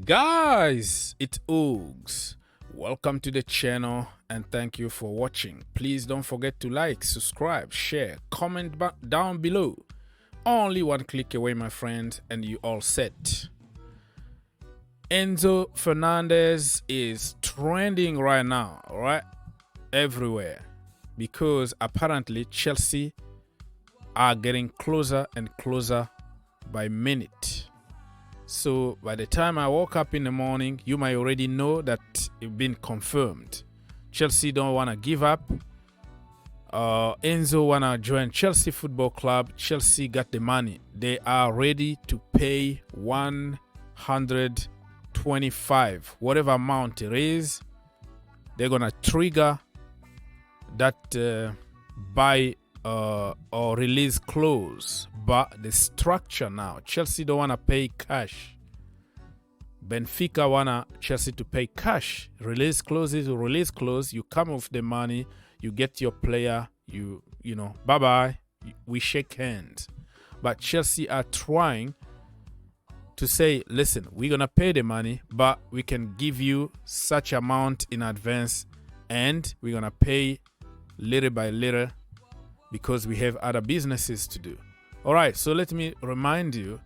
Guys, it's Oogs. Welcome to the channel and thank you for watching. Please don't forget to like, subscribe, share, comment down below. Only one click away, my friend, and you all set. Enzo Fernandez is trending right now, right? Everywhere. Because apparently Chelsea are getting closer and closer by minute. So by the time I woke up in the morning, you might already know that it's been confirmed. Chelsea don't want to give up. Enzo want to join Chelsea Football Club. Chelsea got the money. They are ready to pay 125, whatever amount it is. They're going to trigger that buy or release clause. But the structure now, Chelsea don't want to pay cash. Benfica want Chelsea to pay cash. Release clause is a release clause. You come with the money, you get your player, you know, bye-bye, we shake hands. But Chelsea are trying to say, listen, we're going to pay the money, but we can give you such amount in advance, and we're going to pay little by little because we have other businesses to do. All right, so let me remind you,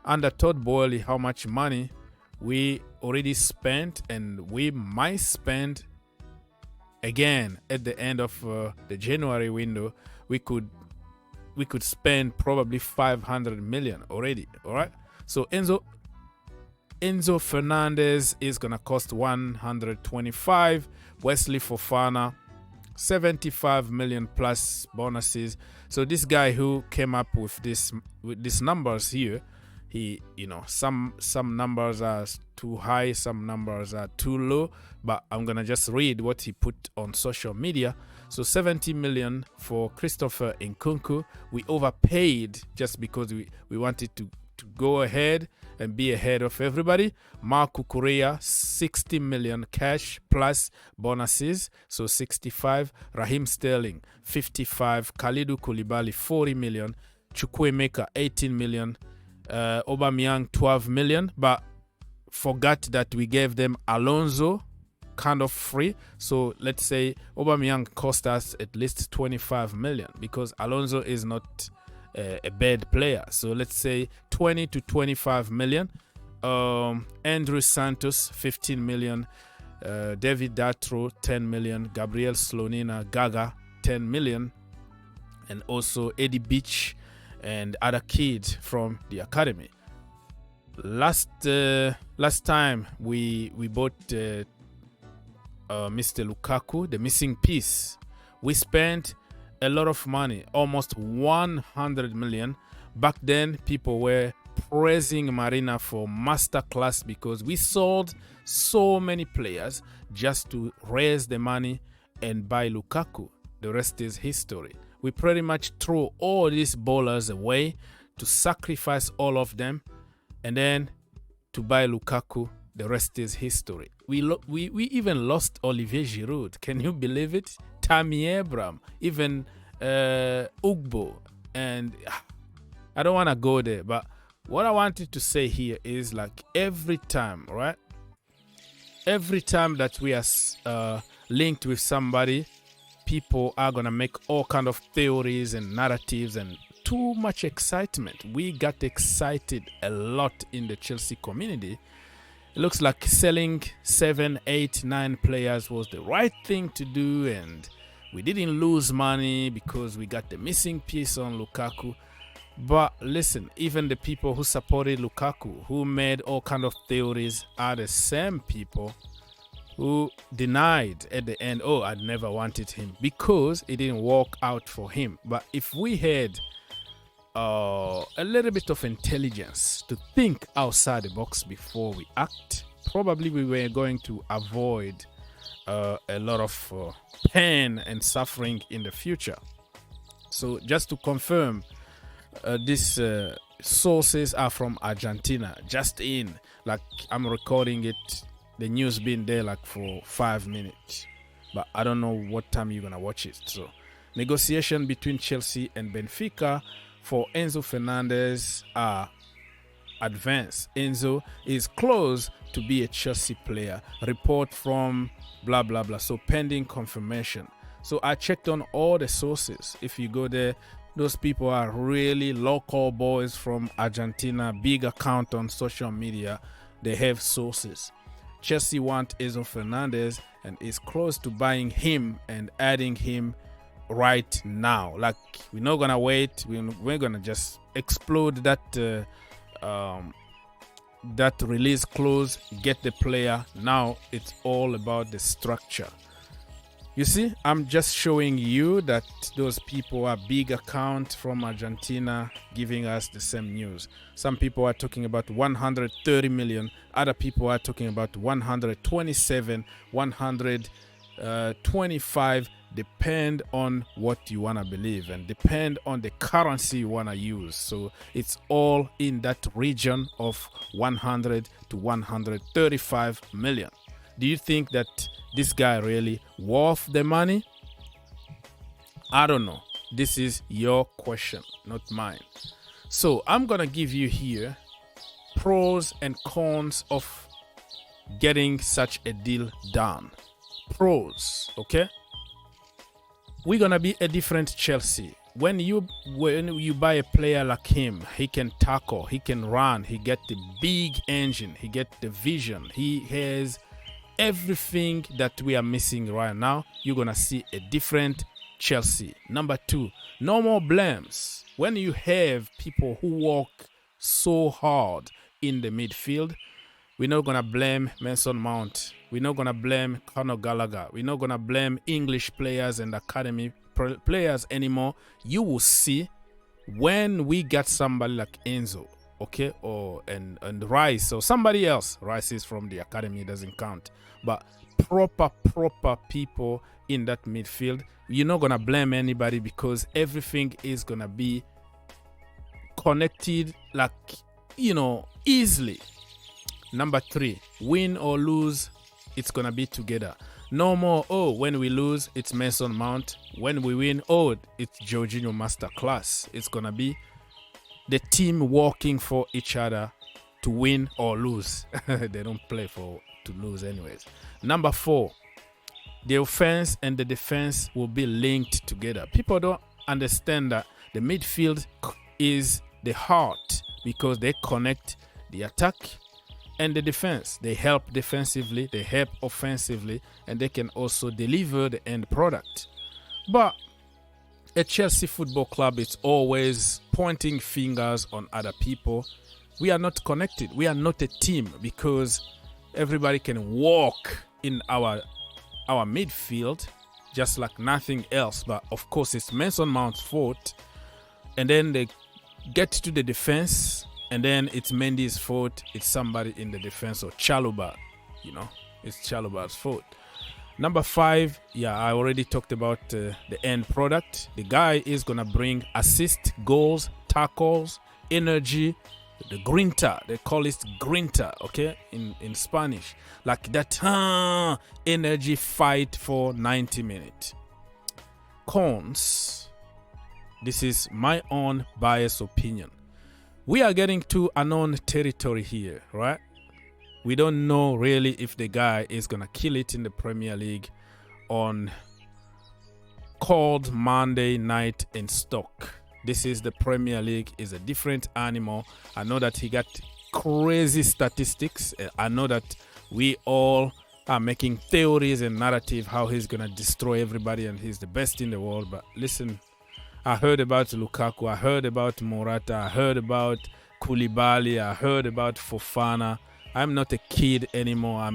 under Todd Boehly, how much money we already spent and we might spend again at the end of the January window. We could spend probably 500 million already. All right, so Enzo Fernandez is gonna cost 125. Wesley Fofana 75 million plus bonuses. So this guy who came up with these numbers here, he, you know, some numbers are too high, some numbers are too low, but I'm gonna just read what he put on social media. So 70 million for Christopher Nkunku. We overpaid just because we wanted to go ahead and be ahead of everybody. Marco Correa 60 million cash plus bonuses, so 65. Raheem Sterling 55. Kalidou Koulibaly 40 million. Chukwuemeka 18 million. Aubameyang 12 million, but forgot that we gave them Alonso kind of free. So let's say Aubameyang cost us at least 25 million because Alonso is not a bad player. So let's say 20 to 25 million. Andrew Santos 15 million. David Datro 10 million. Gabriel Slonina Gaga 10 million. And also Eddie Beach and other kids from the academy. Last time we bought Mr. Lukaku, the missing piece. We spent a lot of money, almost 100 million. Back then, people were praising Marina for masterclass because we sold so many players just to raise the money and buy Lukaku. The rest is history. We pretty much threw all these ballers away to sacrifice all of them and then to buy Lukaku. The rest is history. We even lost Olivier Giroud. Can you believe it? Tammy Abraham, even Ugbo, and I don't want to go there, but what I wanted to say here is, like, every time, right? Every time that we are linked with somebody, people are gonna make all kind of theories and narratives and too much excitement. We got excited a lot in the Chelsea community. It looks like selling 7, 8, 9 players was the right thing to do, and we didn't lose money because we got the missing piece on Lukaku. But listen, even the people who supported Lukaku, who made all kind of theories, are the same people who denied at the end, oh, I'd never wanted him because it didn't work out for him. But if we had a little bit of intelligence to think outside the box before we act, probably we were going to avoid a lot of pain and suffering in the future. So just to confirm, these sources are from Argentina, just in, like, I'm recording it, the news been there like for 5 minutes, but I don't know what time you're gonna watch it. So negotiation between Chelsea and Benfica for Enzo Fernandez are advance. Enzo is close to be a Chelsea player. Report from blah blah blah. So pending confirmation. So I checked on all the sources. If you go there, those people are really local boys from Argentina, big account on social media. They have sources. Chelsea want Enzo Fernandez and is close to buying him and adding him right now. Like, we're not gonna wait. We're gonna just explode that that release clause, get the player. Now it's all about the structure. You see, I'm just showing you that those people are big account from Argentina giving us the same news. Some people are talking about 130 million. Other people are talking about 127, 125. Depend on what you want to believe and depend on the currency you want to use. So it's all in that region of 100 to 135 million. Do you think that this guy really worth the money? I don't know. This is your question, not mine. So I'm gonna give you here pros and cons of getting such a deal done. Pros, okay? We're gonna be a different Chelsea. When you buy a player like him, he can tackle, he can run, he get the big engine, he get the vision, he has everything that we are missing right now. You're gonna see a different Chelsea. Number two, no more blames. When you have people who work so hard in the midfield, we're not gonna blame Mason Mount. We're not gonna blame Conor Gallagher. We're not gonna blame English players and academy players anymore. You will see when we get somebody like Enzo, okay, and Rice or somebody else. Rice is from the academy, doesn't count. But proper people in that midfield, you're not gonna blame anybody because everything is gonna be connected, like, easily. Number three, win or lose, it's gonna be together. No more, when we lose, it's Mason Mount. When we win, it's Jorginho Masterclass. It's gonna be the team working for each other to win or lose. They don't play to lose anyways. Number four, the offense and the defense will be linked together. People don't understand that the midfield is the heart because they connect the attack and the defense. They help defensively, they help offensively, and they can also deliver the end product. But a Chelsea Football Club is always pointing fingers on other people. We are not connected. We are not a team because everybody can walk in our midfield just like nothing else. But of course, it's Mason Mount's fault. And then they get to the defense, and then it's Mendy's fault. It's somebody in the defense, or Chalobah. It's Chalobah's fault. Number five, I already talked about the end product. The guy is gonna bring assist, goals, tackles, energy, the grinta. They call it grinta, okay, in Spanish. Like that energy fight for 90 minutes. Cons. This is my own biased opinion. We are getting to unknown territory here, right? We don't know really if the guy is going to kill it in the Premier League on cold Monday night in Stoke. This is the Premier League, is a different animal. I know that he got crazy statistics. I know that we all are making theories and narrative how he's going to destroy everybody and he's the best in the world. But listen, I heard about Lukaku, I heard about Morata, I heard about Koulibaly, I heard about Fofana. I'm not a kid anymore.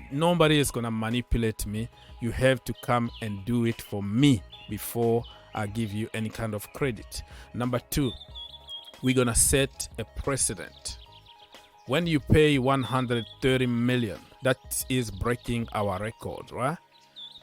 Nobody is going to manipulate me. You have to come and do it for me before I give you any kind of credit. Number two, we're going to set a precedent. When you pay 130 million, that is breaking our record, right?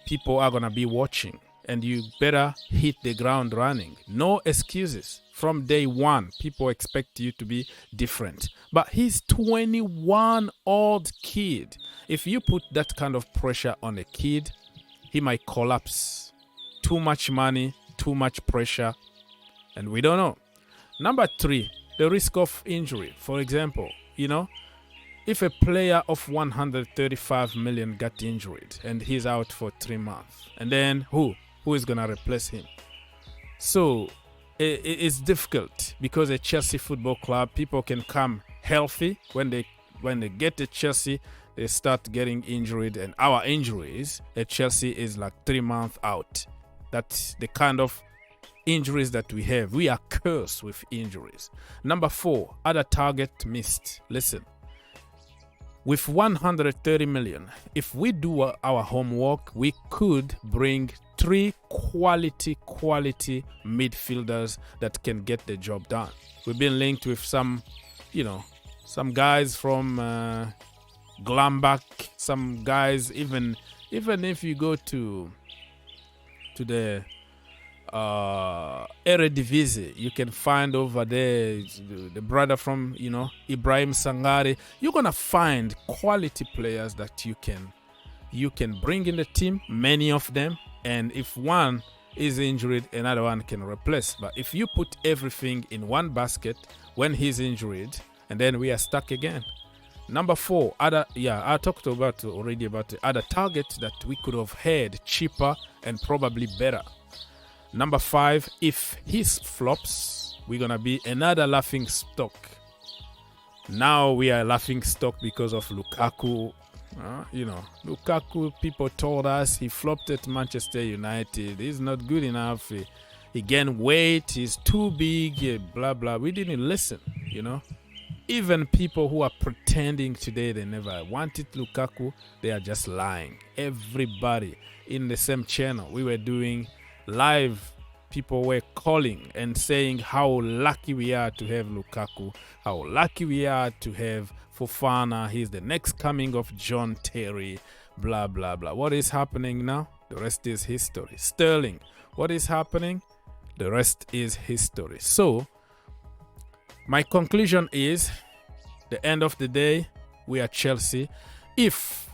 People are going to be watching, and you better hit the ground running. No excuses. From day one, people expect you to be different. But he's 21-old kid. If you put that kind of pressure on a kid, he might collapse. Too much money, too much pressure, and we don't know. Number three, the risk of injury. For example, if a player of 135 million got injured and he's out for 3 months, and then who is going to replace him? So it's difficult because a Chelsea Football Club, people can come healthy. When they get to Chelsea, they start getting injured, and our injuries at Chelsea is like 3 months out. That's the kind of injuries that we have. We are cursed with injuries. Number 4, other target missed. Listen, with 130 million, if we do our homework, we could bring 3 quality midfielders that can get the job done. We've been linked with some guys from Glambach, some guys, even if you go to the Eredivisie, you can find over there the brother from Ibrahim Sangare. You're gonna find quality players that you can bring in the team, many of them, and if one is injured, another one can replace. But if you put everything in one basket when he's injured, and then we are stuck again. Number 4, I talked already about the other targets that we could have had cheaper and probably better. Number 5, if his flops, we're gonna be another laughing stock. Now we are laughing stock because of Lukaku. Lukaku, people told us he flopped at Manchester United. He's not good enough. He gained weight. He's too big. Blah blah. We didn't listen. Even people who are pretending today they never wanted Lukaku, they are just lying. Everybody in the same channel, we were doing live, people were calling and saying how lucky we are to have Lukaku, how lucky we are to have Fofana, he's the next coming of John Terry, blah blah blah. What is happening now? The rest is history. Sterling, what is happening? The rest is history. So my conclusion is, the end of the day, we are Chelsea. If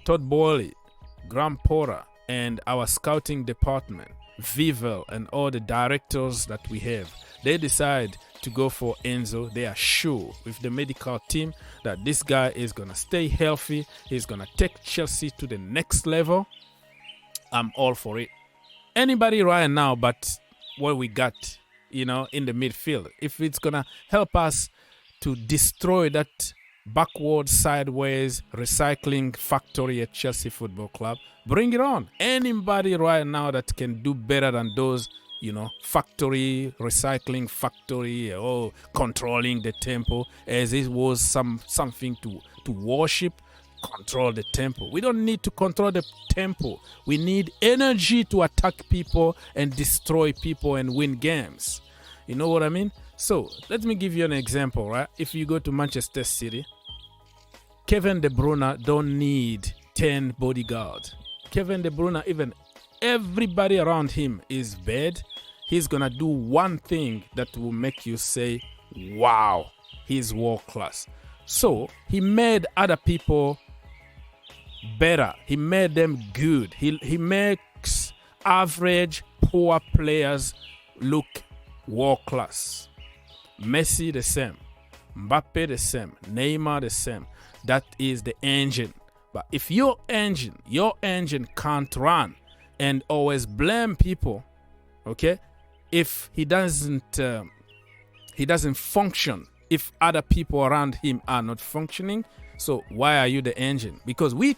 Todd Boehly, Graham Potter, and our scouting department, Vivel, and all the directors that we have, they decide to go for Enzo, they are sure with the medical team that this guy is going to stay healthy. He's going to take Chelsea to the next level. I'm all for it. Anybody right now but what we got, in the midfield, if it's going to help us to destroy that backward, sideways recycling factory at Chelsea Football Club, bring it on. Anybody right now that can do better than those, factory, recycling factory, controlling the tempo, as it was something to worship, control the tempo. We don't need to control the tempo. We need energy to attack people and destroy people and win games. You know what I mean? So let me give you an example, right? If you go to Manchester City, Kevin De Bruyne don't need 10 bodyguards. Kevin De Bruyne, even everybody around him is bad. He's gonna do one thing that will make you say, wow, he's world class. So he made other people better. He made them good. He makes average, poor players look world class. Messi the same, Mbappe the same, Neymar the same. That is the engine. But if your engine can't run, and always blame people, okay? If he doesn't function, if other people around him are not functioning, so why are you the engine? Because we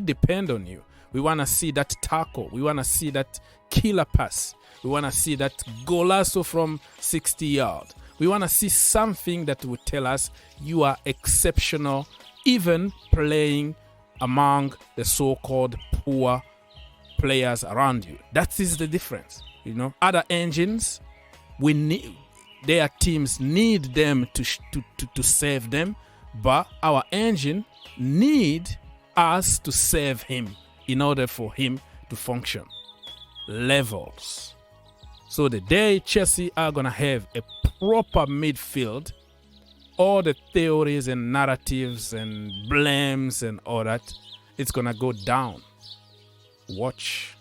depend on you. We want to see that tackle. We want to see that killer pass. We want to see that golazo from 60 yards. We want to see something that will tell us you are exceptional, even playing among the so-called poor players around you. That is the difference. Other engines, their teams need them to save them, but our engine need us to save him in order for him to function. Levels. So the day Chelsea are going to have a proper midfield, all the theories and narratives and blames and all that, it's going to go down. Watch.